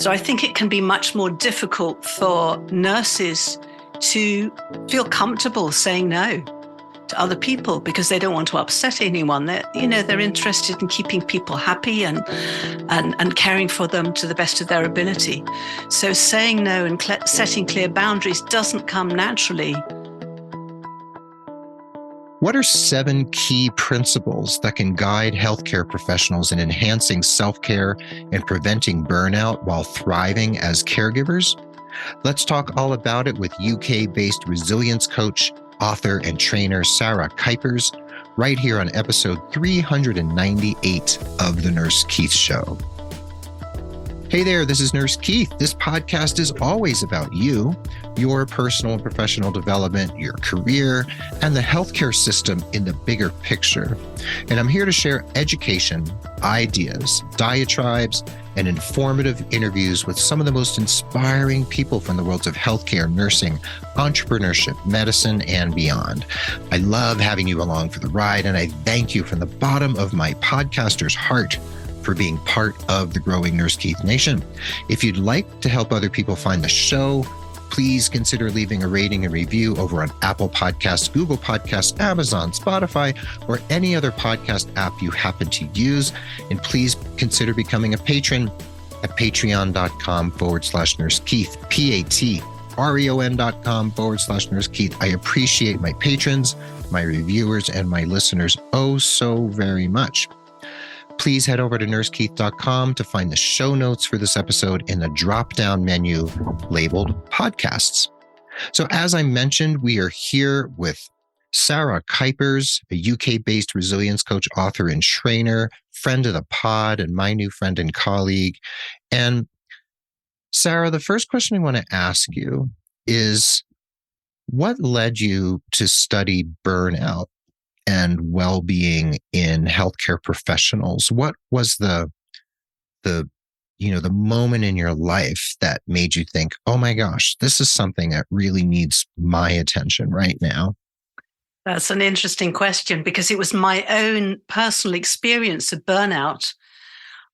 So I think it can be much more difficult for nurses to feel comfortable saying no to other people because they don't want to upset anyone. They're interested in keeping people happy and caring for them to the best of their ability. So saying no and setting clear boundaries doesn't come naturally. What are 7 key principles that can guide healthcare professionals in enhancing self-care and preventing burnout while thriving as caregivers? Let's talk all about it with UK-based resilience coach, author, and trainer Sarah Kuipers, right here on episode 398 of The Nurse Keith Show. Hey there, this is Nurse Keith. This podcast is always about you, your personal and professional development, your career, and the healthcare system in the bigger picture. And I'm here to share education, ideas, diatribes, and informative interviews with some of the most inspiring people from the worlds of healthcare, nursing, entrepreneurship, medicine, and beyond. I love having you along for the ride, and I thank you from the bottom of my podcaster's heart for being part of the growing Nurse Keith Nation. If you'd like to help other people find the show, please consider leaving a rating and review over on Apple Podcasts, Google Podcasts, Amazon, Spotify, or any other podcast app you happen to use. And please consider becoming a patron at patreon.com/Nurse Keith, patreon.com/Nurse Keith. I appreciate my patrons, my reviewers, and my listeners oh so very much. Please head over to nursekeith.com to find the show notes for this episode in the drop-down menu labeled podcasts. So as I mentioned, we are here with Sarah Kuipers, a UK-based resilience coach, author, and trainer, friend of the pod, and my new friend and colleague. And Sarah, the first question I want to ask you is, what led you to study burnout and well-being in healthcare professionals? What was the moment in your life that made you think, oh my gosh, this is something that really needs my attention right now? That's an interesting question because it was my own personal experience of burnout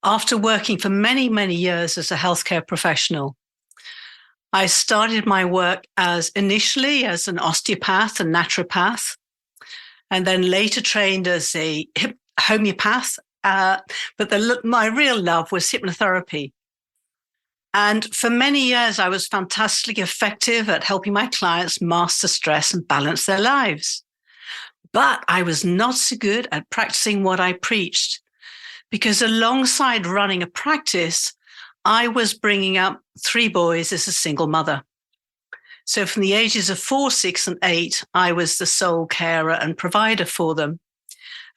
after working for many, many years as a healthcare professional. I started my work initially as an osteopath and naturopath, and then later trained as a homeopath. But my real love was hypnotherapy. And for many years, I was fantastically effective at helping my clients master stress and balance their lives. But I was not so good at practicing what I preached, because alongside running a practice, I was bringing up 3 boys as a single mother. So from the ages of 4, 6, and 8, I was the sole carer and provider for them.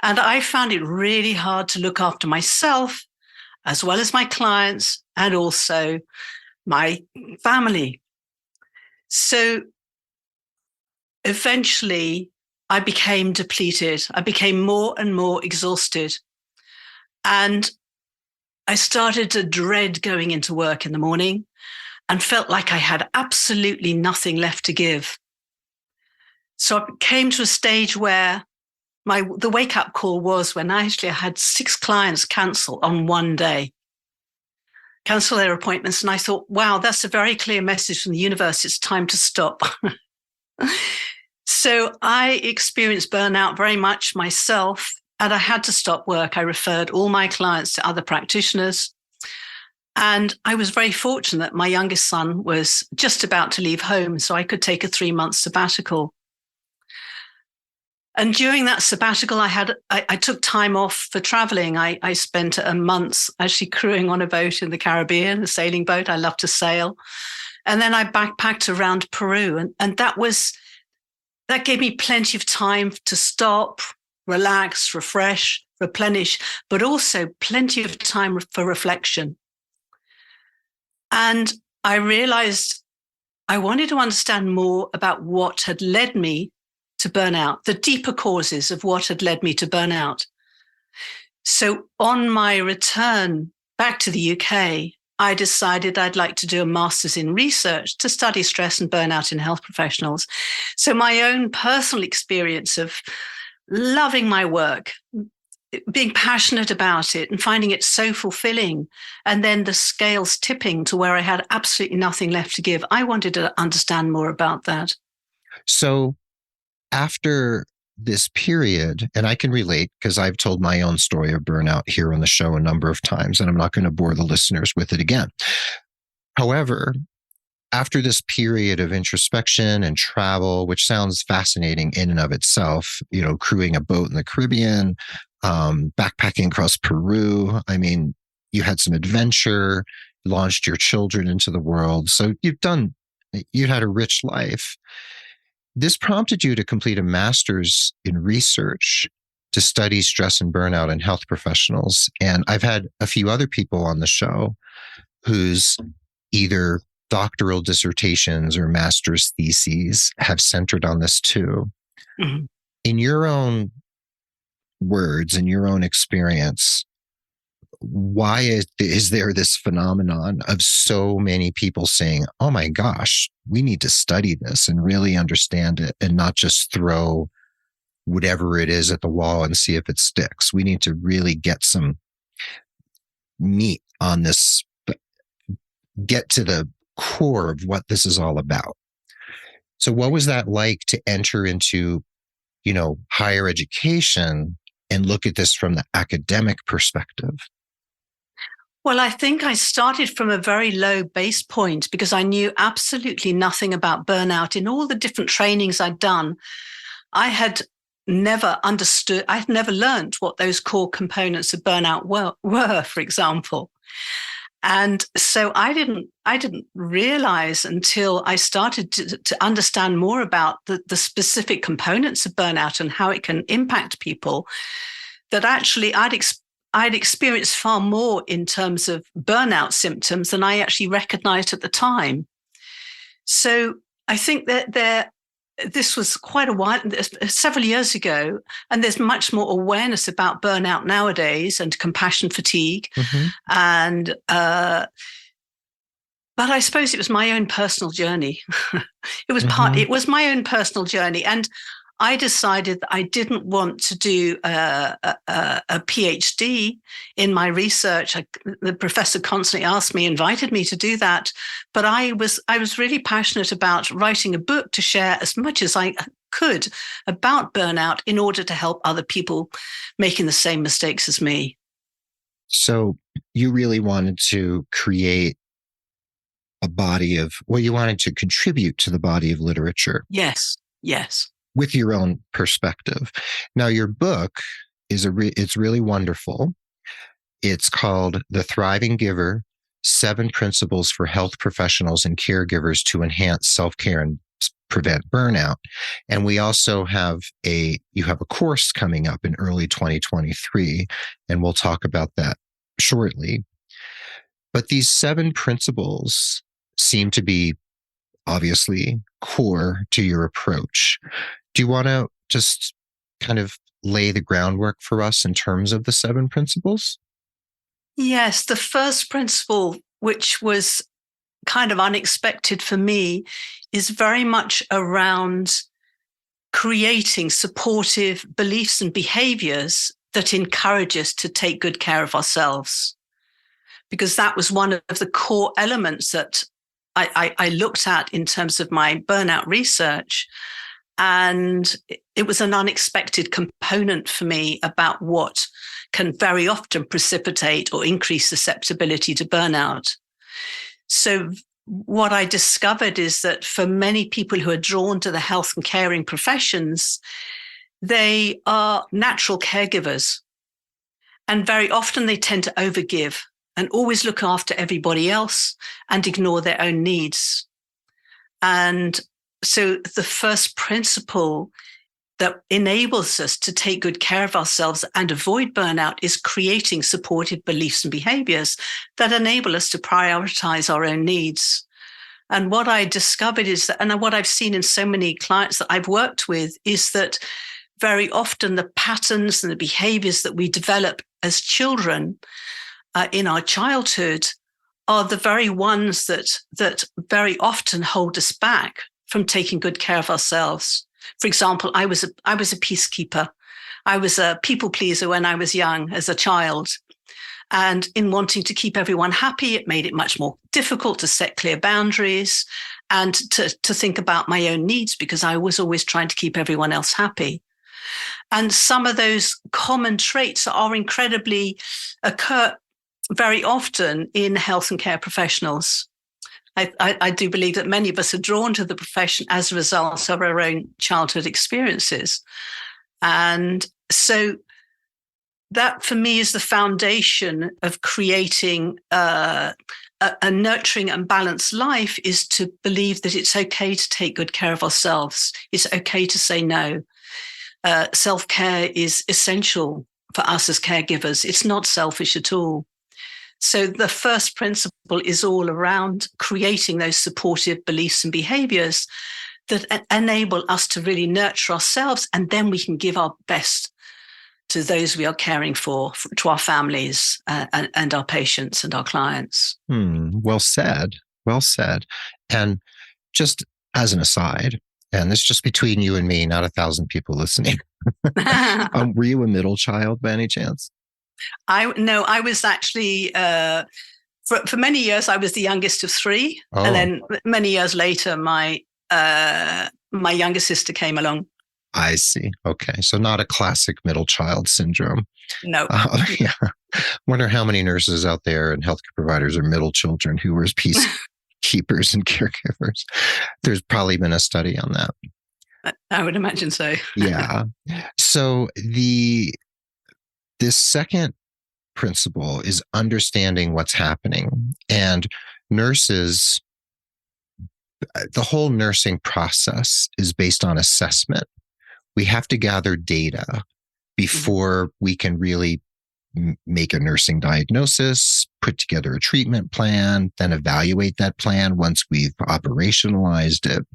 And I found it really hard to look after myself, as well as my clients, and also my family. So eventually, I became depleted. I became more and more exhausted. And I started to dread going into work in the morning and felt like I had absolutely nothing left to give. So I came to a stage where the wake-up call was when I had 6 clients cancel on one day, cancel their appointments. And I thought, wow, that's a very clear message from the universe. It's time to stop. So I experienced burnout very much myself, and I had to stop work. I referred all my clients to other practitioners. And I was very fortunate. My youngest son was just about to leave home, so I could take a 3-month sabbatical. And during that sabbatical, I took time off for traveling. I spent a month actually crewing on a boat in the Caribbean, a sailing boat. I love to sail. And then I backpacked around Peru. And that gave me plenty of time to stop, relax, refresh, replenish, but also plenty of time for reflection. And I realized I wanted to understand more about what had led me to burnout, the deeper causes of what had led me to burnout. So on my return back to the UK, I decided I'd like to do a master's in research to study stress and burnout in health professionals. So my own personal experience of loving my work, being passionate about it and finding it so fulfilling, and then the scales tipping to where I had absolutely nothing left to give. I wanted to understand more about that. So after this period, and I can relate because I've told my own story of burnout here on the show a number of times, and I'm not going to bore the listeners with it again. However, after this period of introspection and travel, which sounds fascinating in and of itself, crewing a boat in the Caribbean, backpacking across Peru. I mean, you had some adventure, launched your children into the world. So you had a rich life. This prompted you to complete a master's in research to study stress and burnout in health professionals. And I've had a few other people on the show whose either doctoral dissertations or master's theses have centered on this too. Mm-hmm. In your own words, in your own experience, why is there this phenomenon of so many people saying, oh my gosh, we need to study this and really understand it and not just throw whatever it is at the wall and see if it sticks? We need to really get some meat on this, get to the core of what this is all about. So what was that like to enter into, higher education and look at this from the academic perspective? Well, I think I started from a very low base point because I knew absolutely nothing about burnout. In all the different trainings I'd done, I had never understood, I'd never learned what those core components of burnout were, for example. And so I didn't realize until I started to understand more about the specific components of burnout and how it can impact people, that actually I'd experienced far more in terms of burnout symptoms than I actually recognized at the time. So I think that this was quite a while, several years ago, and there's much more awareness about burnout nowadays and compassion fatigue. Mm-hmm. And, but I suppose it was my own personal journey. It was my own personal journey. And I decided that I didn't want to do a PhD in my research. The professor constantly invited me to do that. But I was really passionate about writing a book to share as much as I could about burnout in order to help other people making the same mistakes as me. So you really wanted to create a body of, you wanted to contribute to the body of literature. Yes. With your own perspective. Now, your book it's really wonderful. It's called The Thriving Giver: 7 Principles for Health Professionals and Caregivers to Enhance Self-Care and Prevent Burnout. And we also have you have a course coming up in early 2023, and we'll talk about that shortly. But these 7 principles seem to be obviously core to your approach. Do you want to just kind of lay the groundwork for us in terms of the 7 principles? Yes, the first principle, which was kind of unexpected for me, is very much around creating supportive beliefs and behaviors that encourage us to take good care of ourselves. Because that was one of the core elements that I looked at in terms of my burnout research. And it was an unexpected component for me about what can very often precipitate or increase susceptibility to burnout. So what I discovered is that for many people who are drawn to the health and caring professions, they are natural caregivers. And very often they tend to overgive and always look after everybody else and ignore their own needs. And so the first principle that enables us to take good care of ourselves and avoid burnout is creating supportive beliefs and behaviors that enable us to prioritize our own needs. And what I discovered is that, and what I've seen in so many clients that I've worked with, is that very often the patterns and the behaviors that we develop as children in our childhood are the very ones that very often hold us back from taking good care of ourselves. For example, I was a peacekeeper. I was a people pleaser when I was young as a child. And in wanting to keep everyone happy, it made it much more difficult to set clear boundaries and to think about my own needs, because I was always trying to keep everyone else happy. And some of those common traits occur very often in health and care professionals. I do believe that many of us are drawn to the profession as a result of our own childhood experiences. And so that for me is the foundation of creating a nurturing and balanced life, is to believe that it's okay to take good care of ourselves. It's okay to say no. Self-care is essential for us as caregivers. It's not selfish at all. So the first principle is all around creating those supportive beliefs and behaviors that enable us to really nurture ourselves, and then we can give our best to those we are caring for to our families and our patients and our clients. Well said. Well said. And just as an aside, and this is just between you and me, not 1,000 people listening. Were you a middle child by any chance? I was actually, for many years, I was the youngest of three. Oh. And then many years later, my younger sister came along. I see. Okay. So not a classic middle child syndrome. No. Yeah. Wonder how many nurses out there and healthcare providers are middle children who were peacekeepers and caregivers. There's probably been a study on that. I would imagine so. Yeah. So this second principle is understanding what's happening. And nurses, the whole nursing process is based on assessment. We have to gather data before we can really make a nursing diagnosis, put together a treatment plan, then evaluate that plan once we've operationalized it.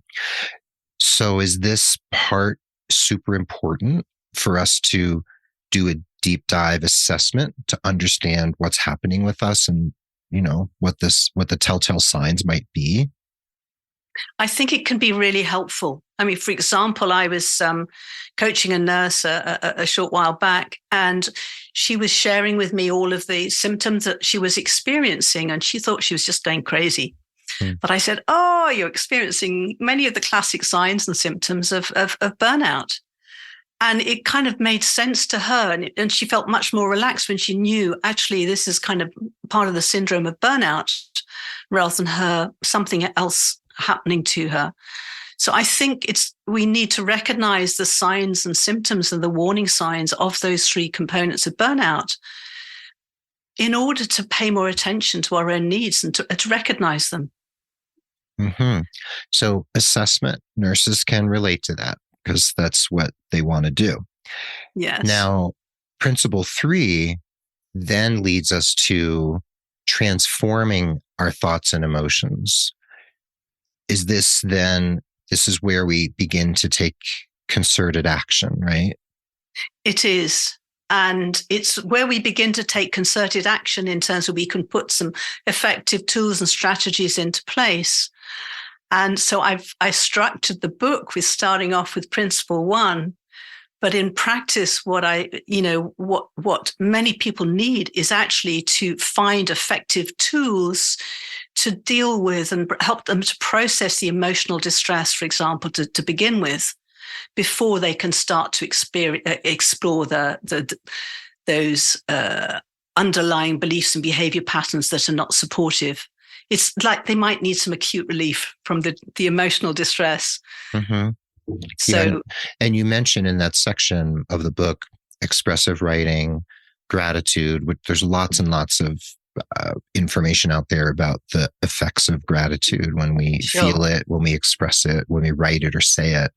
So is this part super important for us to do a deep dive assessment to understand what's happening with us and, what the telltale signs might be? I think it can be really helpful. I mean, for example, I was coaching a nurse a short while back, and she was sharing with me all of the symptoms that she was experiencing, and she thought she was just going crazy. But I said, oh, you're experiencing many of the classic signs and symptoms of burnout. And it kind of made sense to her. And she felt much more relaxed when she knew, actually, this is kind of part of the syndrome of burnout rather than something else happening to her. So I think we need to recognize the signs and symptoms and the warning signs of those three components of burnout in order to pay more attention to our own needs and to recognize them. Mm-hmm. So assessment, nurses can relate to that because that's what they want to do. Yes. Now, principle 3 then leads us to transforming our thoughts and emotions. This is where we begin to take concerted action, right? It is. And it's where we begin to take concerted action in terms of we can put some effective tools and strategies into place. And so I structured the book with starting off with principle 1. But in practice, what many people need is actually to find effective tools to deal with and help them to process the emotional distress, for example, to begin with, before they can start to explore those underlying beliefs and behavior patterns that are not supportive. It's like they might need some acute relief from the emotional distress. Mm-hmm. So, yeah, and you mentioned in that section of the book, expressive writing, gratitude, which there's lots and lots of information out there about the effects of gratitude when we feel it, when we express it, when we write it or say it.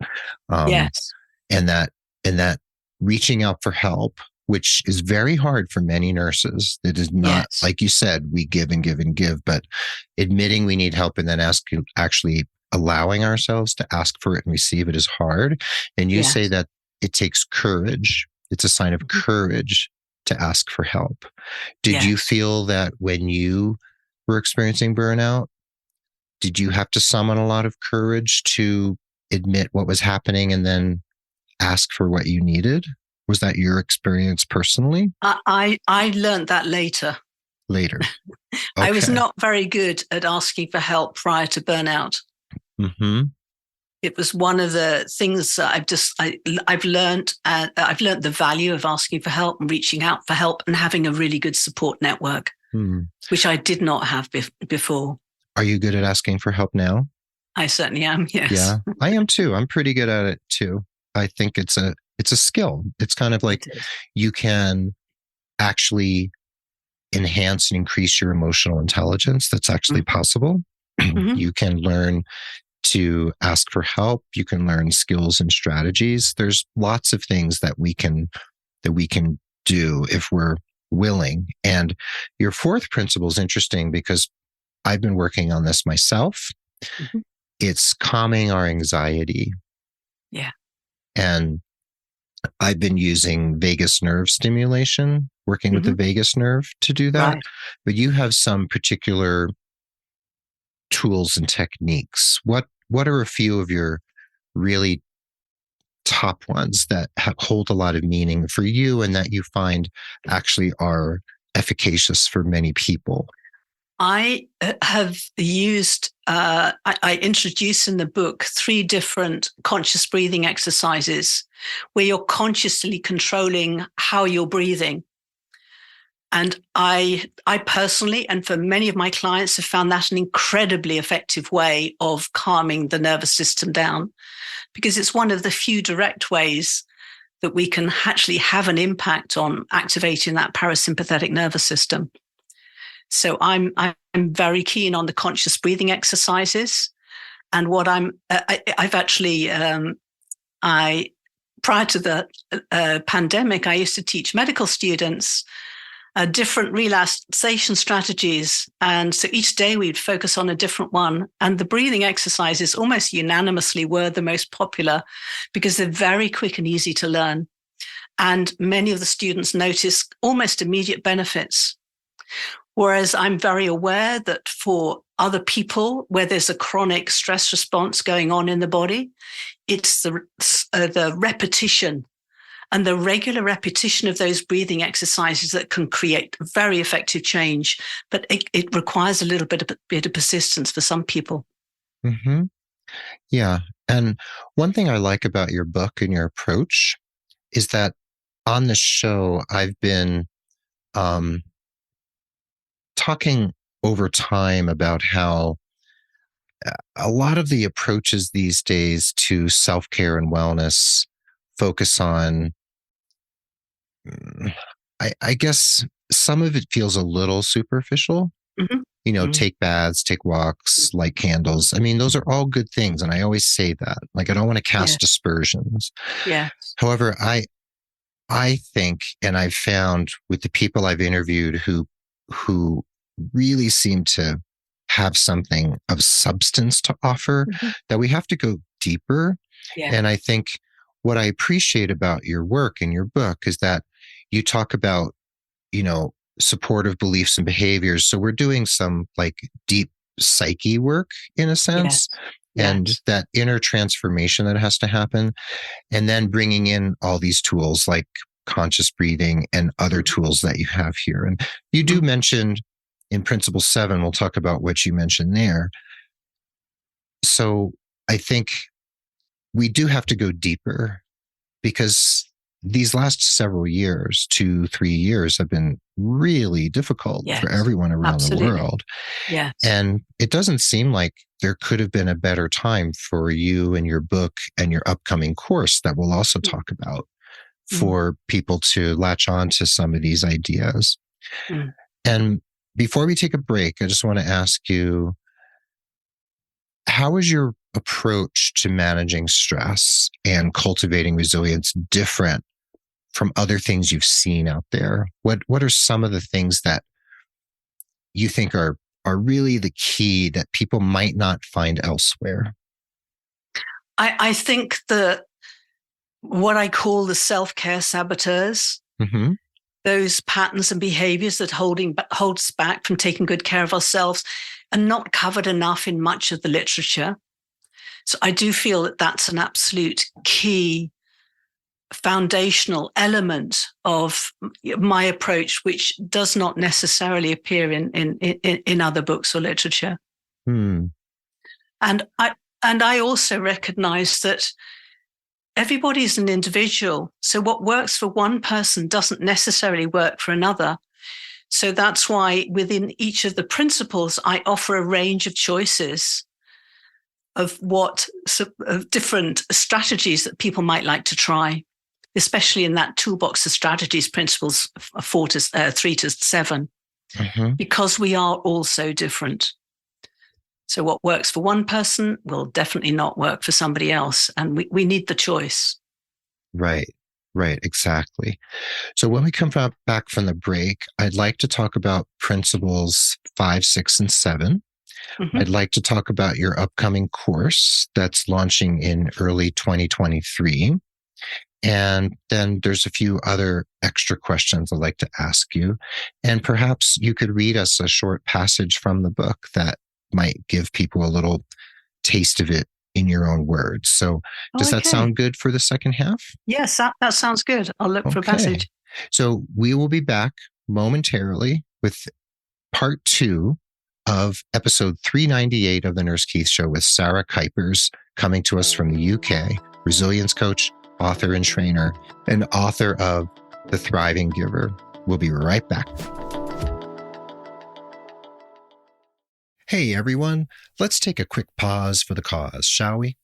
Yes. And that reaching out for help, which is very hard for many nurses. It is not, like you said, we give and give and give, but admitting we need help and then actually allowing ourselves to ask for it and receive it is hard. And you say that it takes courage. It's a sign of courage to ask for help. Did you feel that when you were experiencing burnout, did you have to summon a lot of courage to admit what was happening and then ask for what you needed? Was that your experience personally? I learned that later. Later. I was Okay. not very good at asking for help prior to burnout. Mm-hmm. It was one of the things that I've learned. I've learned the value of asking for help and reaching out for help and having a really good support network, which I did not have before. Are you good at asking for help now? I certainly am. Yes. Yeah, I am too. I'm pretty good at it too. I think it's a skill. It's kind of like you can actually enhance and increase your emotional intelligence. That's actually possible. Mm-hmm. You can learn to ask for help. You can learn skills and strategies. There's lots of things that we can do if we're willing. And your fourth principle is interesting because I've been working on this myself. Mm-hmm. It's calming our anxiety. Yeah. And I've been using vagus nerve stimulation, working with the vagus nerve to do that. Right. But you have some particular tools and techniques. What are a few of your really top ones that hold a lot of meaning for you and that you find actually are efficacious for many people? I have used, I introduce in the book 3 different conscious breathing exercises where you're consciously controlling how you're breathing. And I personally, and for many of my clients, have found that an incredibly effective way of calming the nervous system down, because it's one of the few direct ways that we can actually have an impact on activating that parasympathetic nervous system. So I'm very keen on the conscious breathing exercises. And what I've actually, prior to the pandemic, I used to teach medical students different relaxation strategies. And so each day we'd focus on a different one. And the breathing exercises almost unanimously were the most popular because they're very quick and easy to learn. And many of the students notice almost immediate benefits. Whereas I'm very aware that for other people where there's a chronic stress response going on in the body, it's the repetition and the regular repetition of those breathing exercises that can create very effective change. But it requires a little bit of persistence for some people. Mm-hmm. Yeah. And one thing I like about your book and your approach is that on the show, I've been talking over time about how a lot of the approaches these days to self-care and wellness focus on, I guess some of it feels a little superficial. Mm-hmm. You know, take baths, take walks, light candles. I mean, those are all good things. And I always say that, like, I don't want to cast aspersions. Yeah. However, I think, and I've found with the people I've interviewed who really seem to have something of substance to offer, that we have to go deeper. Yeah. And I think what I appreciate about your work and your book is that you talk about, you know, supportive beliefs and behaviors. So we're doing some like deep psyche work in a sense, and that inner transformation that has to happen. And then bringing in all these tools like conscious breathing and other tools that you have here. And you do mention in Principle 7, we'll talk about what you mentioned there. So I think we do have to go deeper because these last several years, 2-3 years, have been really difficult for everyone around the world. Yes. And it doesn't seem like there could have been a better time for you and your book and your upcoming course that we'll also talk about for people to latch on to some of these ideas. And before we take a break, I just want to ask you, how is your approach to managing stress and cultivating resilience different from other things you've seen out there? What are some of the things that you think are really the key that people might not find elsewhere? I think that what I call the self-care saboteurs, those patterns and behaviors that holds back from taking good care of ourselves are not covered enough in much of the literature. So I do feel that that's an absolute key foundational element of my approach, which does not necessarily appear in other books or literature. Hmm. And I also recognize that everybody is an individual. So what works for one person doesn't necessarily work for another. So that's why within each of the principles, I offer a range of choices of of different strategies that people might like to try, especially in that toolbox of strategies, principles 3 to 7, because we are all so different. So what works for one person will definitely not work for somebody else. And we need the choice. Right, exactly. So when we come back from the break, I'd like to talk about principles 5, 6, and 7. I'd like to talk about your upcoming course that's launching in early 2023. And then there's a few other extra questions I'd like to ask you. And perhaps you could read us a short passage from the book that might give people a little taste of it in your own words. So does that sound good for the second half? Yes, that sounds good. I'll look for a passage. So we will be back momentarily with part 2 of episode 398 of the Nurse Keith Show with Sarah Kuipers, coming to us from the UK, resilience coach, author and trainer, and author of The Thriving Giver. We'll be right back. Hey everyone, let's take a quick pause for the cause, shall we?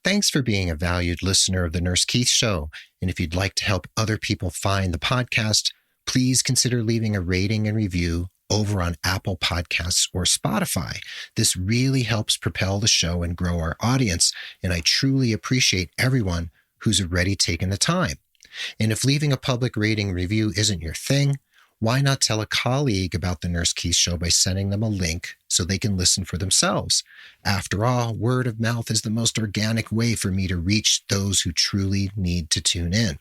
Thanks for being a valued listener of the Nurse Keith Show. And if you'd like to help other people find the podcast, please consider leaving a rating and review over on Apple Podcasts or Spotify. This really helps propel the show and grow our audience. And I truly appreciate everyone who's already taken the time. And if leaving a public rating review isn't your thing, why not tell a colleague about the Nurse Keith Show by sending them a link so they can listen for themselves? After all, word of mouth is the most organic way for me to reach those who truly need to tune in.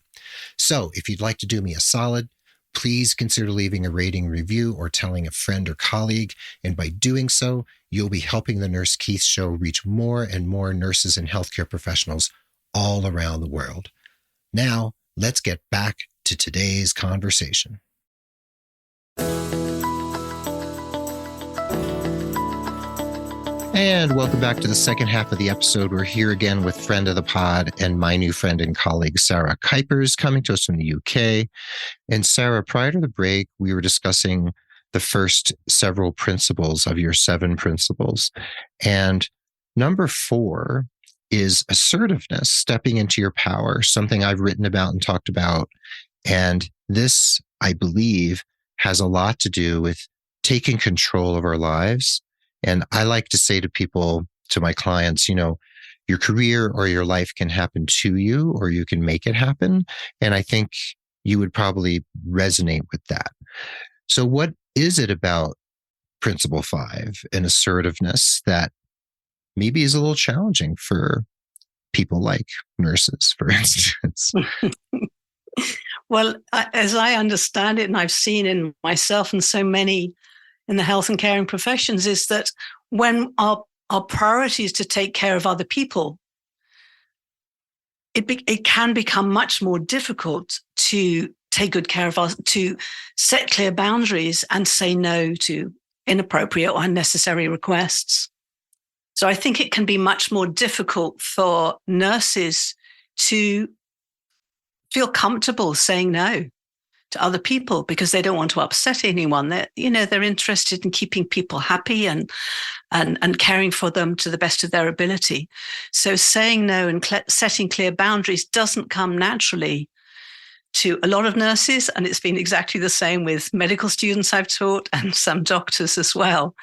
So if you'd like to do me a solid, please consider leaving a rating review or telling a friend or colleague. And by doing so, you'll be helping the Nurse Keith Show reach more and more nurses and healthcare professionals all around the world. Now, let's get back to today's conversation. And welcome back to the second half of the episode. We're here again with friend of the pod and my new friend and colleague, Sarah Kuipers, coming to us from the UK. And Sarah, prior to the break, we were discussing the first several principles of your 7 principles. And number 4 is assertiveness, stepping into your power, something I've written about and talked about. And this, I believe, has a lot to do with taking control of our lives. And I like to say to people, to my clients, your career or your life can happen to you, or you can make it happen. And I think you would probably resonate with that. So what is it about Principle 5 and assertiveness that maybe is a little challenging for people like nurses, for instance? Well, as I understand it, and I've seen in myself and so many in the health and caring professions, is that when our priority is to take care of other people, it can become much more difficult to take good care of us, to set clear boundaries and say no to inappropriate or unnecessary requests. So I think it can be much more difficult for nurses to feel comfortable saying no to other people because they don't want to upset anyone. They're interested in keeping people happy and caring for them to the best of their ability. So saying no and setting clear boundaries doesn't come naturally to a lot of nurses. And it's been exactly the same with medical students I've taught and some doctors as well,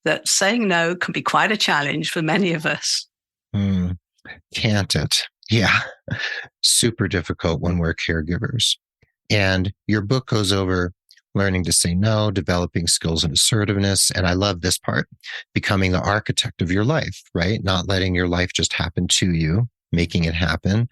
that saying no can be quite a challenge for many of us. Can't it? Yeah. Super difficult when we're caregivers. And your book goes over learning to say no, developing skills and assertiveness. And I love this part, becoming the architect of your life, right? Not letting your life just happen to you, making it happen,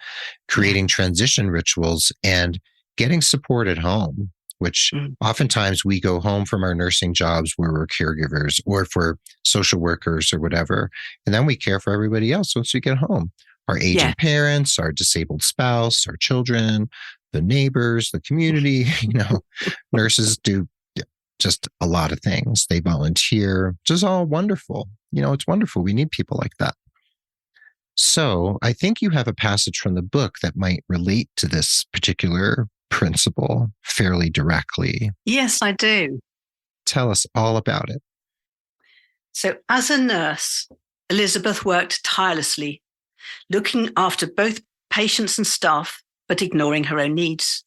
creating transition rituals, and getting support at home, which oftentimes we go home from our nursing jobs where we're caregivers or for social workers or whatever. And then we care for everybody else once we get home. Our aging parents, our disabled spouse, our children, the neighbors, the community. Nurses do just a lot of things. They volunteer, which is all wonderful. It's wonderful. We need people like that. So I think you have a passage from the book that might relate to this particular principle fairly directly. Yes, I do. Tell us all about it. So as a nurse, Elizabeth worked tirelessly, looking after both patients and staff, but ignoring her own needs.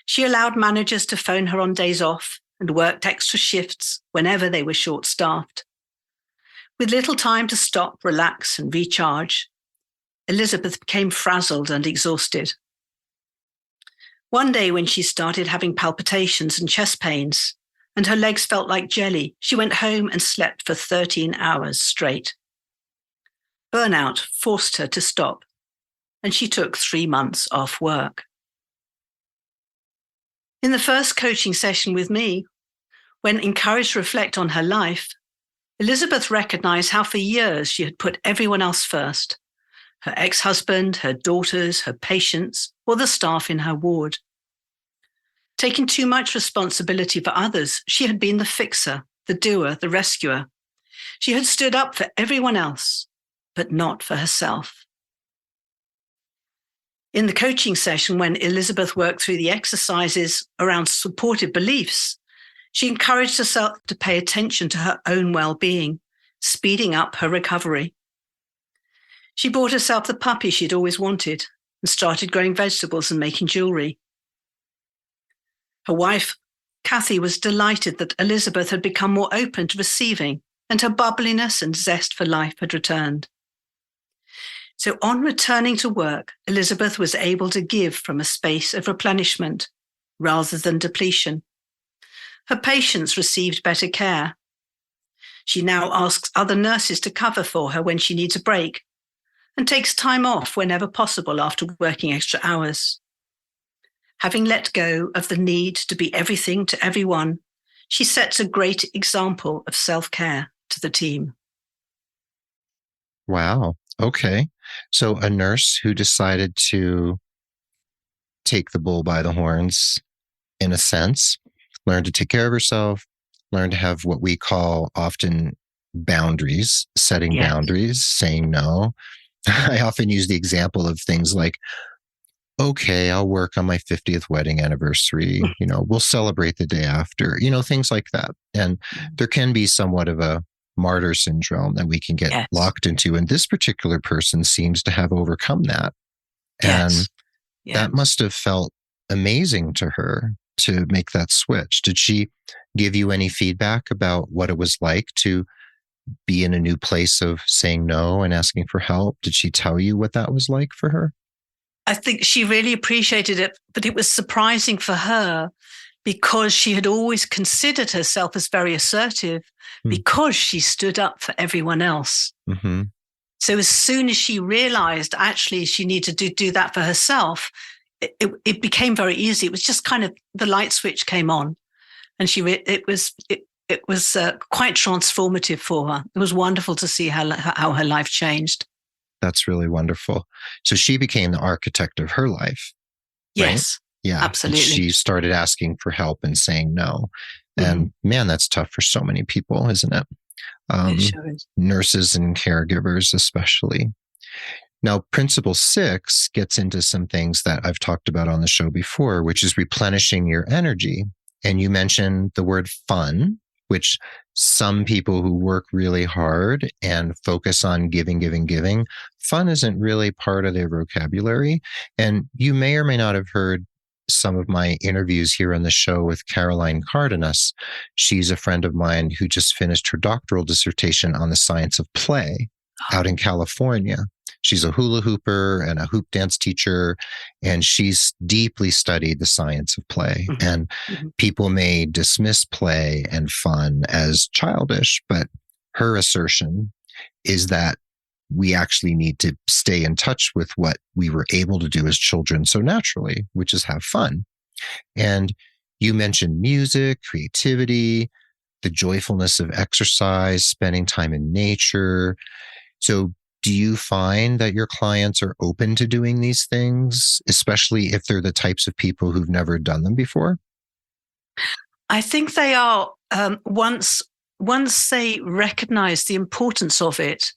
She allowed managers to phone her on days off and worked extra shifts whenever they were short-staffed. With little time to stop, relax, and recharge, Elizabeth became frazzled and exhausted. One day when she started having palpitations and chest pains, and her legs felt like jelly, she went home and slept for 13 hours straight. Burnout forced her to stop, and she took 3 months off work. In the first coaching session with me, when encouraged to reflect on her life, Elizabeth recognized how for years she had put everyone else first: her ex-husband, her daughters, her patients, or the staff in her ward. Taking too much responsibility for others, she had been the fixer, the doer, the rescuer. She had stood up for everyone else, but not for herself. In the coaching session, when Elizabeth worked through the exercises around supportive beliefs, she encouraged herself to pay attention to her own well-being, speeding up her recovery. She bought herself the puppy she'd always wanted and started growing vegetables and making jewelry. Her wife, Kathy, was delighted that Elizabeth had become more open to receiving, and her bubbliness and zest for life had returned. So on returning to work, Elizabeth was able to give from a space of replenishment rather than depletion. Her patients received better care. She now asks other nurses to cover for her when she needs a break and takes time off whenever possible after working extra hours. Having let go of the need to be everything to everyone, she sets a great example of self-care to the team. Wow. Okay. So a nurse who decided to take the bull by the horns, in a sense, learn to take care of herself, learn to have what we call often boundaries, setting boundaries, saying no. I often use the example of things like, okay, I'll work on my 50th wedding anniversary. We'll celebrate the day after, things like that. And there can be somewhat of a martyr syndrome that we can get locked into. And this particular person seems to have overcome that. And that must have felt amazing to her to make that switch. Did she give you any feedback about what it was like to be in a new place of saying no and asking for help? Did she tell you what that was like for her? I think she really appreciated it, but it was surprising for her because she had always considered herself as very assertive because she stood up for everyone else. Mm-hmm. So as soon as she realized actually she needed to do that for herself, it became very easy. It was just kind of the light switch came on, and it was quite transformative for her. It was wonderful to see how her life changed. That's really wonderful. So she became the architect of her life. Yes. Right? Yeah. Absolutely. And she started asking for help and saying no. And man, that's tough for so many people, isn't it? It sure is. Nurses and caregivers, especially. Now, Principle 6 gets into some things that I've talked about on the show before, which is replenishing your energy. And you mentioned the word fun, which some people who work really hard and focus on giving, fun isn't really part of their vocabulary. And you may or may not have heard some of my interviews here on the show with Caroline Cardenas. She's a friend of mine who just finished her doctoral dissertation on the science of play out in California. She's a hula hooper and a hoop dance teacher, and she's deeply studied the science of play. And people may dismiss play and fun as childish, but her assertion is that we actually need to stay in touch with what we were able to do as children so naturally, which is have fun. And you mentioned music, creativity, the joyfulness of exercise, spending time in nature. So Do you find that your clients are open to doing these things, especially if they're the types of people who've never done them before? I think they are, once they recognize the importance of it.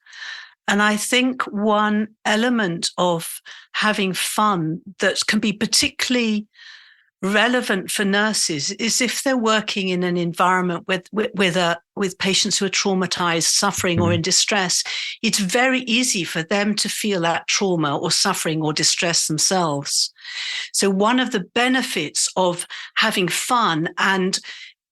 And I think one element of having fun that can be particularly relevant for nurses is if they're working in an environment with patients who are traumatized, suffering, or in distress. It's very easy for them to feel that trauma or suffering or distress themselves. So one of the benefits of having fun and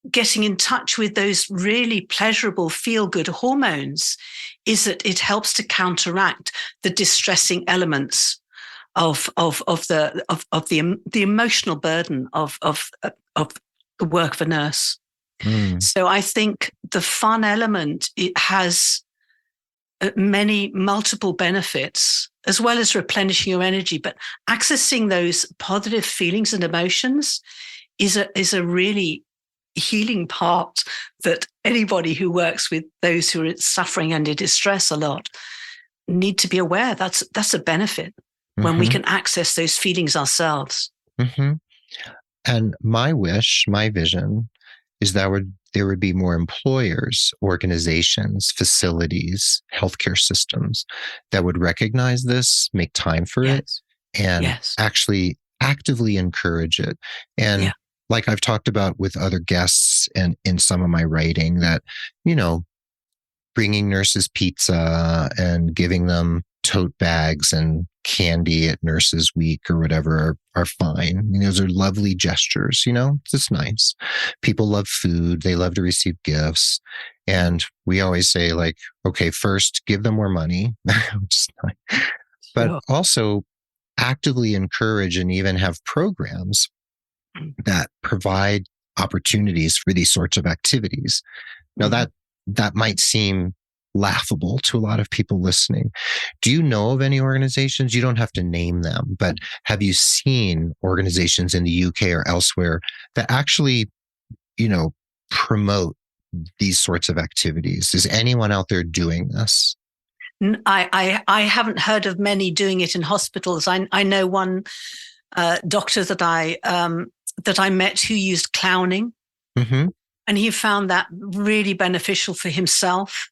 getting in touch with those really pleasurable feel-good hormones is that it helps to counteract the distressing elements of the emotional burden of the work of a nurse. So I think the fun element, it has many multiple benefits, as well as replenishing your energy. But accessing those positive feelings and emotions is a really healing part that anybody who works with those who are suffering and in distress a lot need to be aware. That's a benefit when we can access those feelings ourselves. And my wish, my vision is that there would be more employers, organizations, facilities, healthcare systems that would recognize this, make time for it, and actually actively encourage it. And like I've talked about with other guests and in some of my writing, that, bringing nurses pizza and giving them tote bags and candy at Nurses Week or whatever are fine. Those are lovely gestures, it's just nice. People love food. They love to receive gifts. And we always say, like, okay, first give them more money, which is nice. But also actively encourage and even have programs that provide opportunities for these sorts of activities. Now that might seem laughable to a lot of people listening. Do you know of any organizations? You don't have to name them, but have you seen organizations in the UK or elsewhere that actually, promote these sorts of activities? Is anyone out there doing this? I haven't heard of many doing it in hospitals. I know one doctor that I met who used clowning, and he found that really beneficial for himself.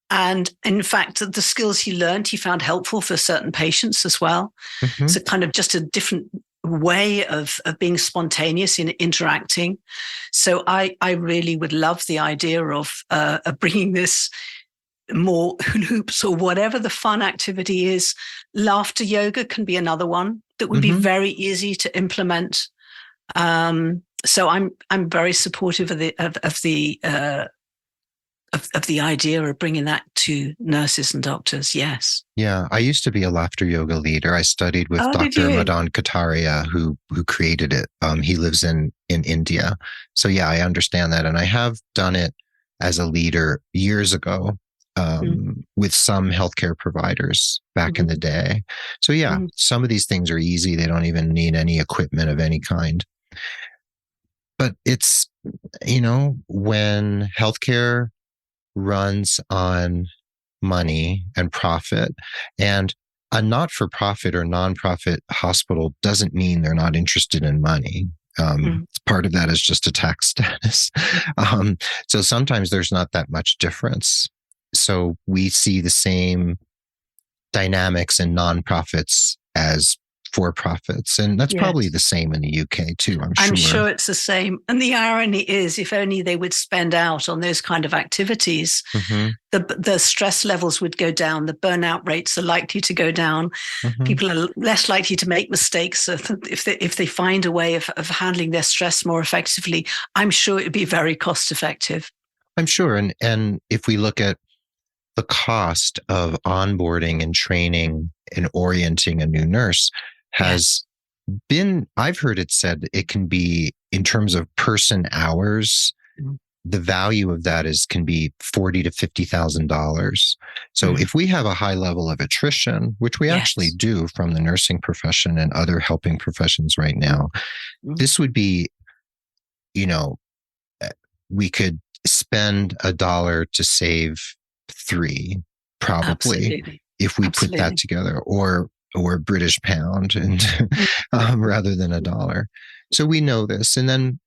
And in fact, the skills he learned, he found helpful for certain patients as well. So kind of just a different way of being spontaneous in interacting. So I really would love the idea of bringing this more hula hoops or whatever the fun activity is. Laughter yoga can be another one that would be very easy to implement. So I'm very supportive of the idea of bringing that to nurses and doctors. Yes. Yeah. I used to be a laughter yoga leader. I studied with Dr. Madan Kataria, who created it. He lives in India. So yeah, I understand that. And I have done it as a leader years ago, with some healthcare providers back in the day. So yeah, some of these things are easy. They don't even need any equipment of any kind. But it's, when healthcare runs on money and profit, and a not-for-profit or non-profit hospital doesn't mean they're not interested in money. Part of that is just a tax status. So sometimes there's not that much difference. So we see the same dynamics in nonprofits as for-profits. And that's probably the same in the UK too, I'm sure it's the same. And the irony is, if only they would spend out on those kind of activities, the stress levels would go down, the burnout rates are likely to go down, people are less likely to make mistakes. If they find a way of handling their stress more effectively, I'm sure it would be very cost effective. I'm sure. And if we look at the cost of onboarding and training and orienting a new nurse has been, I've heard it said it can be, in terms of person hours, the value of that can be $40,000 to $50,000. So if we have a high level of attrition, which we actually do from the nursing profession and other helping professions right now, this would be, we could spend $1 to save 3, probably. Absolutely. if we put that Absolutely. together, or British pound, and rather than a dollar. So we know this. And then,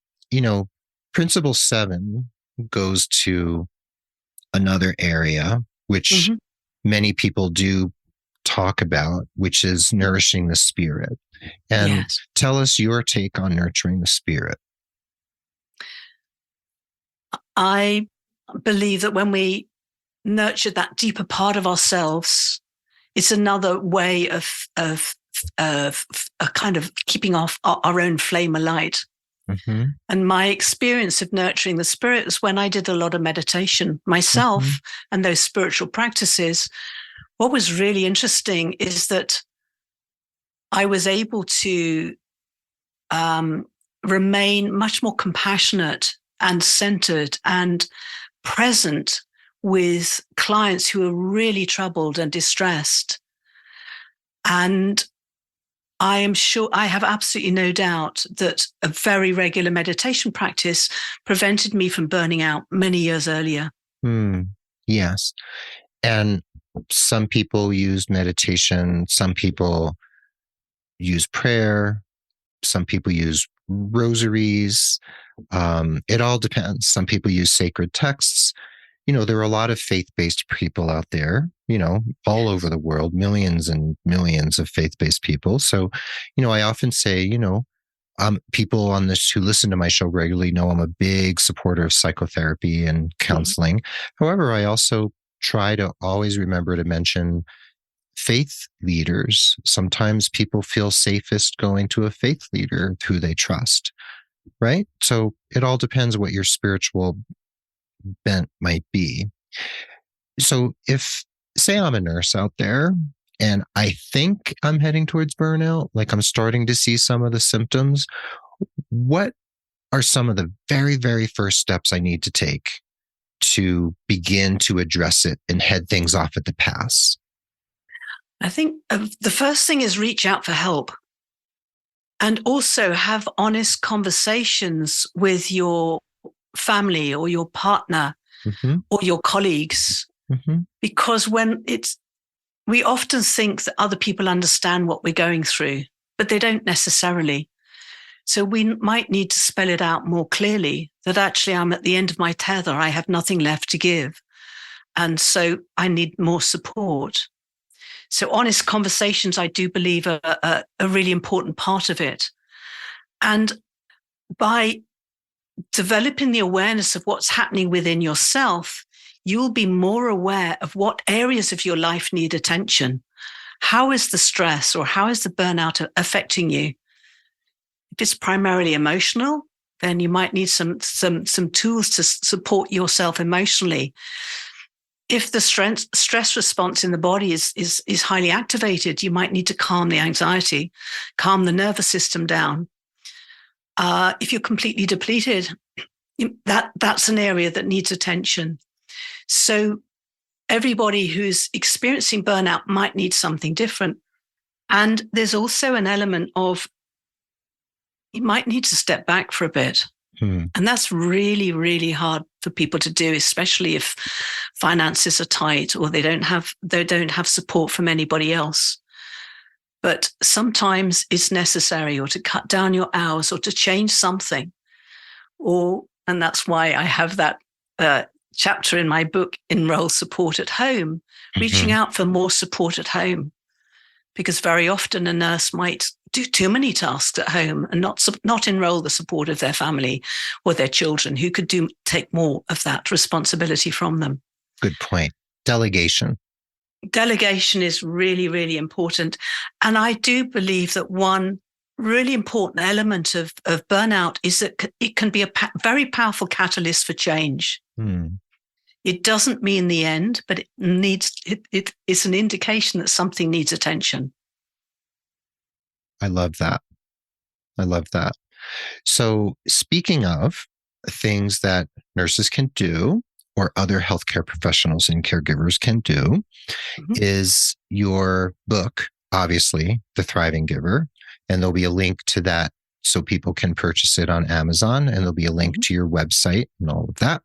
principle 7 goes to another area, which Mm-hmm. many people do talk about, which is nourishing the spirit. And Yes. tell us your take on nurturing the spirit. I believe that when we nurture that deeper part of ourselves, it's another way of a kind of keeping off our own flame alight. Mm-hmm. And my experience of nurturing the spirit was when I did a lot of meditation myself Mm-hmm. and those spiritual practices. What was really interesting is that I was able to remain much more compassionate and centered and present with clients who are really troubled and distressed. And I am sure, I have absolutely no doubt that a very regular meditation practice prevented me from burning out many years earlier. Yes. And some people use meditation, some people use prayer, some people use rosaries. It all depends. Some people use sacred texts. There are a lot of faith-based people out there, all over the world, millions and millions of faith-based people. So, I often say, people on this who listen to my show regularly know I'm a big supporter of psychotherapy and counseling. Mm-hmm. However, I also try to always remember to mention faith leaders. Sometimes people feel safest going to a faith leader who they trust, right? So it all depends what your spiritual bent might be. So if, say, I'm a nurse out there and I think I'm heading towards burnout, like I'm starting to see some of the symptoms, what are some of the very, very first steps I need to take to begin to address it and head things off at the pass? I think the first thing is reach out for help, and also have honest conversations with your family or your partner, mm-hmm. or your colleagues. Mm-hmm. Because we often think that other people understand what we're going through, but they don't necessarily. So we might need to spell it out more clearly that actually I'm at the end of my tether. I have nothing left to give. And so I need more support. So honest conversations, I do believe, are a really important part of it. And by developing the awareness of what's happening within yourself, you'll be more aware of what areas of your life need attention. How is the stress or how is the burnout affecting you? If it's primarily emotional, then you might need some tools to support yourself emotionally. If the stress response in the body is highly activated, you might need to calm the anxiety, calm the nervous system down. If you're completely depleted, that's an area that needs attention. So everybody who's experiencing burnout might need something different. And there's also an element of you might need to step back for a bit. And that's really, really hard for people to do, especially if finances are tight or they don't have support from anybody else. But sometimes it's necessary, or to cut down your hours, or to change something. And that's why I have that chapter in my book, Enroll Support at Home, reaching out for more support at home. Because very often a nurse might do too many tasks at home and not enroll the support of their family or their children, who could take more of that responsibility from them. Good point. Delegation. Delegation is really, really important. And I do believe that one really important element of burnout is that it can be a very powerful catalyst for change. It doesn't mean the end, but it's an indication that something needs attention. I love that. So speaking of things that nurses can do, or other healthcare professionals and caregivers can do, is your book, obviously, The Thriving Giver. And there'll be a link to that so people can purchase it on Amazon. And there'll be a link to your website and all of that.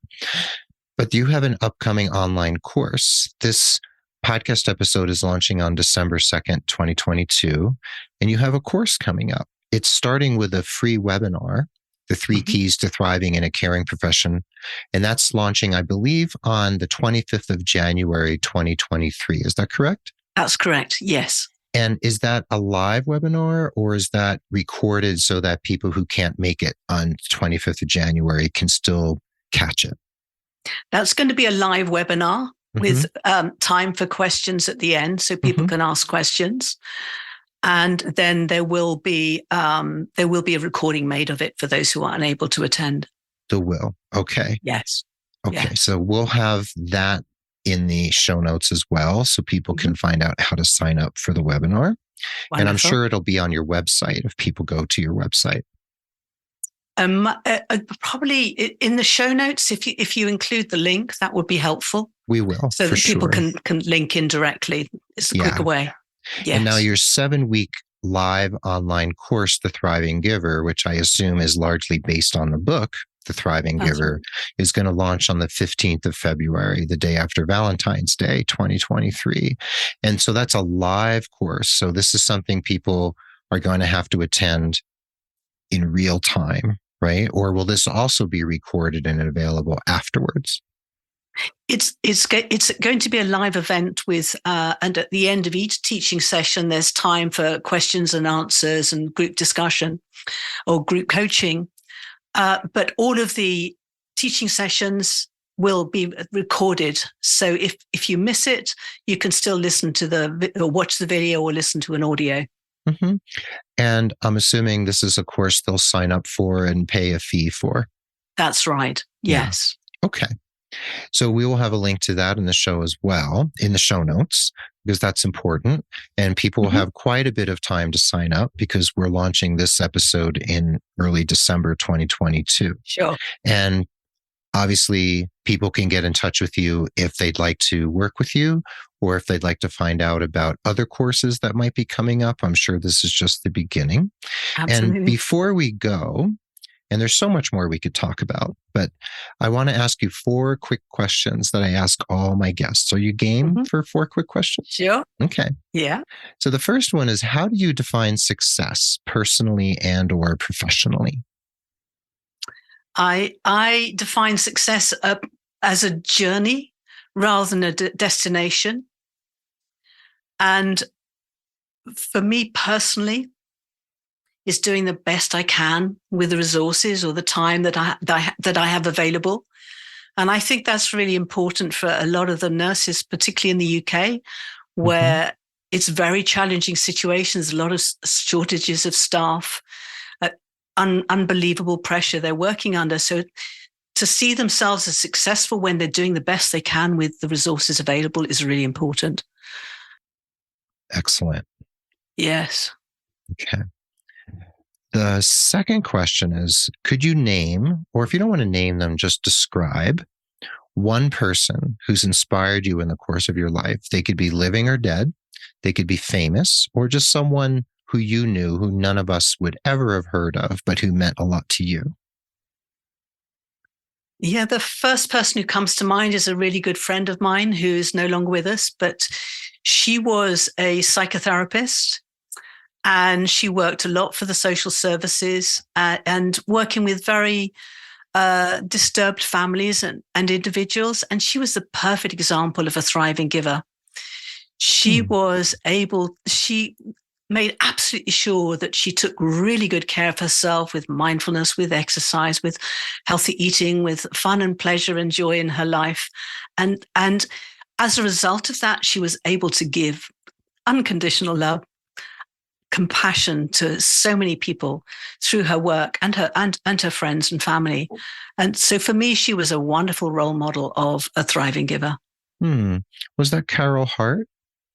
But you have an upcoming online course, this podcast episode is launching on December 2nd, 2022, and you have a course coming up. It's starting with a free webinar, The Three Keys to Thriving in a Caring Profession. And that's launching, I believe, on the 25th of January, 2023. Is that correct? That's correct. Yes. And is that a live webinar, or is that recorded so that people who can't make it on 25th of January can still catch it? That's going to be a live webinar with time for questions at the end, so people can ask questions. And then there will be a recording made of it for those who are unable to attend. Okay. Yes. Okay. Yes. So we'll have that in the show notes as well, so people can find out how to sign up for the webinar. Wonderful. And I'm sure it'll be on your website if people go to your website. Probably in the show notes, if you include the link, that would be helpful. We will, so that people can link in directly. It's a quicker way. Yes. And now your 7-week live online course, The Thriving Giver, which I assume is largely based on the book, The Thriving Giver, is going to launch on the 15th of February, the day after Valentine's Day, 2023. And so that's a live course. So this is something people are going to have to attend in real time, right? Or will this also be recorded and available afterwards? It's going to be a live event with, and at the end of each teaching session, there's time for questions and answers and group discussion or group coaching. But all of the teaching sessions will be recorded. So if you miss it, you can still listen to or watch the video or listen to an audio. And I'm assuming this is a course they'll sign up for and pay a fee for. That's right. Yes. Yeah. Okay. So we will have a link to that in the show as well, in the show notes, because that's important. And people will have quite a bit of time to sign up because we're launching this episode in early December 2022. Sure. And obviously, people can get in touch with you if they'd like to work with you or if they'd like to find out about other courses that might be coming up. I'm sure this is just the beginning. Absolutely. And before we go, and there's so much more we could talk about, but I want to ask you 4 quick questions that I ask all my guests. Are you game for 4 quick questions? Sure. Okay. Yeah. So the first one is, how do you define success personally and or professionally? I define success as a journey rather than a destination. And for me personally, is doing the best I can with the resources or the time that I have available. And I think that's really important for a lot of the nurses, particularly in the UK, where it's very challenging situations, a lot of shortages of staff, unbelievable pressure they're working under. So to see themselves as successful when they're doing the best they can with the resources available is really important. Excellent. Yes. Okay. The second question is, could you name, or if you don't want to name them, just describe one person who's inspired you in the course of your life? They could be living or dead. They could be famous, or just someone who you knew who none of us would ever have heard of, but who meant a lot to you. Yeah, the first person who comes to mind is a really good friend of mine who is no longer with us, but she was a psychotherapist. And she worked a lot for the social services and working with very disturbed families and individuals. And she was the perfect example of a thriving giver. She made absolutely sure that she took really good care of herself with mindfulness, with exercise, with healthy eating, with fun and pleasure and joy in her life. And as a result of that, she was able to give unconditional love, compassion to so many people through her work and her friends and family. And so for me, she was a wonderful role model of a thriving giver. Was that Carol Hart?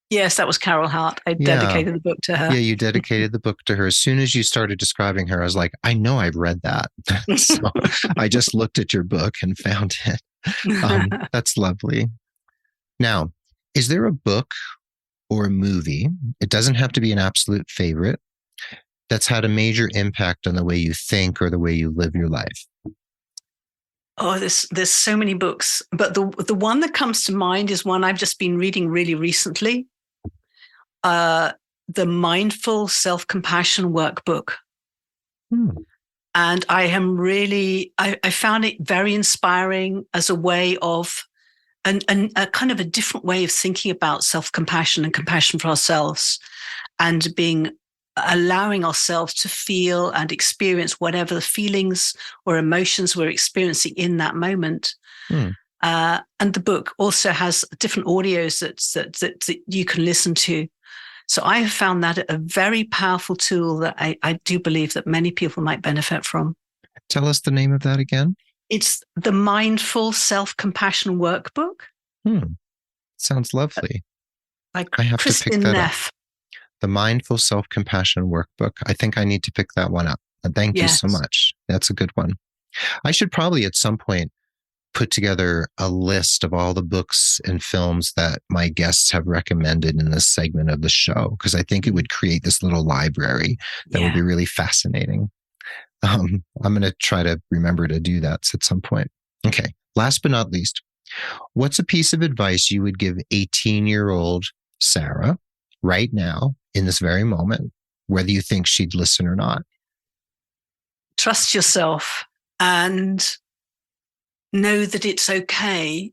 Yes, that was Carol Hart. I dedicated the book to her. Yeah, you dedicated the book to her. As soon as you started describing her, I was like, I know I've read that. So I just looked at your book and found it. That's lovely. Now, is there a book or a movie, it doesn't have to be an absolute favorite, that's had a major impact on the way you think or the way you live your life? Oh, there's so many books, but the one that comes to mind is one I've just been reading really recently. The Mindful Self-Compassion Workbook. And I found it very inspiring as a way of, a kind of a different way of thinking about self-compassion and compassion for ourselves, and allowing ourselves to feel and experience whatever the feelings or emotions we're experiencing in that moment. And the book also has different audios that you can listen to. So I have found that a very powerful tool that I do believe that many people might benefit from. Tell us the name of that again. It's the Mindful Self-Compassion Workbook. Sounds lovely. By I have to pick that Neff. up. The Mindful Self-Compassion Workbook. I think I need to pick that one up. Thank you so much. That's a good one. I should probably at some point put together a list of all the books and films that my guests have recommended in this segment of the show, because I think it would create this little library that would be really fascinating. I'm going to try to remember to do that at some point. Okay. Last but not least, what's a piece of advice you would give 18-year-old Sarah right now in this very moment, whether you think she'd listen or not? Trust yourself and know that it's okay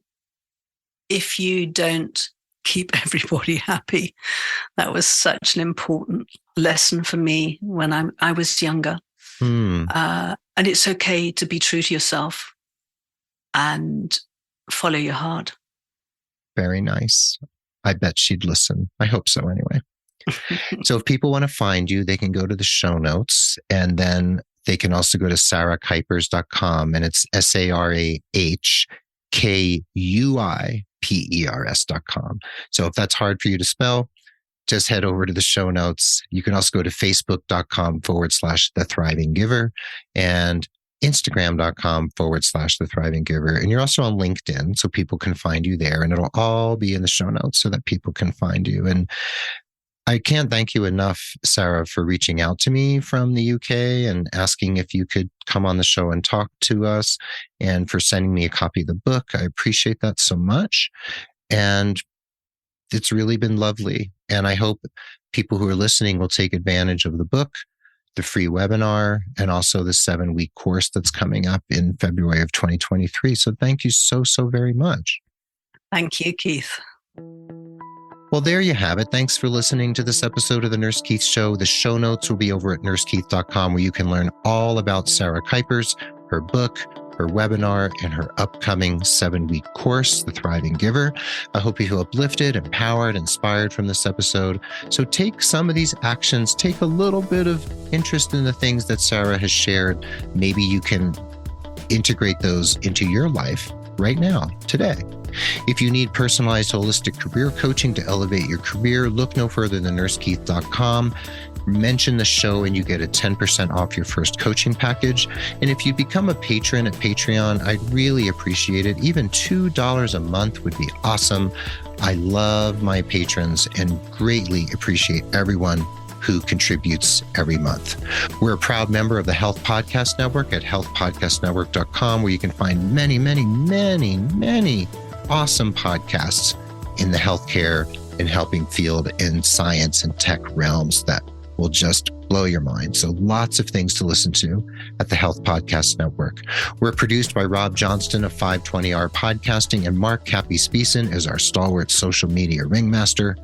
if you don't keep everybody happy. That was such an important lesson for me when I was younger. And it's okay to be true to yourself and follow your heart. Very nice. I bet she'd listen. I hope so anyway. So if people want to find you, they can go to the show notes, and then they can also go to sarahkuipers.com, and it's SarahKuipers.com. So if that's hard for you to spell, just head over to the show notes. You can also go to facebook.com/The Thriving Giver and Instagram.com/The Thriving Giver. And you're also on LinkedIn, so people can find you there, and it'll all be in the show notes so that people can find you. And I can't thank you enough, Sarah, for reaching out to me from the UK and asking if you could come on the show and talk to us, and for sending me a copy of the book. I appreciate that so much. And it's really been lovely. And I hope people who are listening will take advantage of the book, the free webinar, and also the 7-week course that's coming up in February of 2023. So thank you so very much. Thank you, Keith. Well, there you have it. Thanks for listening to this episode of The Nurse Keith Show. The show notes will be over at nursekeith.com, where you can learn all about Sarah Kuipers, her book, her webinar, and her upcoming 7-week course, The Thriving Giver. I hope you feel uplifted, empowered, inspired from this episode. So take some of these actions, take a little bit of interest in the things that Sarah has shared. Maybe you can integrate those into your life right now, today. If you need personalized holistic career coaching to elevate your career, look no further than nursekeith.com. Mention the show and you get a 10% off your first coaching package. And if you become a patron at Patreon, I'd really appreciate it. Even $2 a month would be awesome. I love my patrons and greatly appreciate everyone who contributes every month. We're a proud member of the Health Podcast Network at healthpodcastnetwork.com, where you can find many awesome podcasts in the healthcare and helping field in science and tech realms that will just blow your mind. So lots of things to listen to at the Health Podcast Network. We're produced by Rob Johnston of 520R Podcasting, and Mark Cappy-Speason is our stalwart social media ringmaster.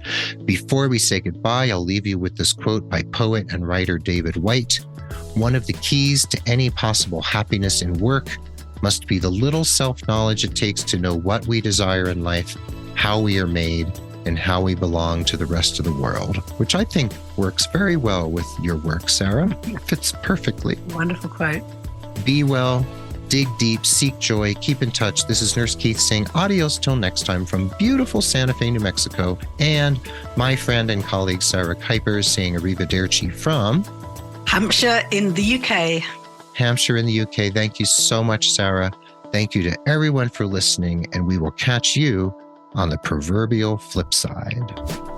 Before we say goodbye, I'll leave you with this quote by poet and writer David White. One of the keys to any possible happiness in work must be the little self-knowledge it takes to know what we desire in life, how we are made, and how we belong to the rest of the world, which I think works very well with your work, Sarah. Fits perfectly. Wonderful quote. Be well, dig deep, seek joy, keep in touch. This is Nurse Keith saying adios till next time from beautiful Santa Fe, New Mexico, and my friend and colleague Sarah Kuipers saying arrivederci from Hampshire in the UK. Hampshire in the UK. Thank you so much, Sarah. Thank you to everyone for listening, and we will catch you on the proverbial flip side.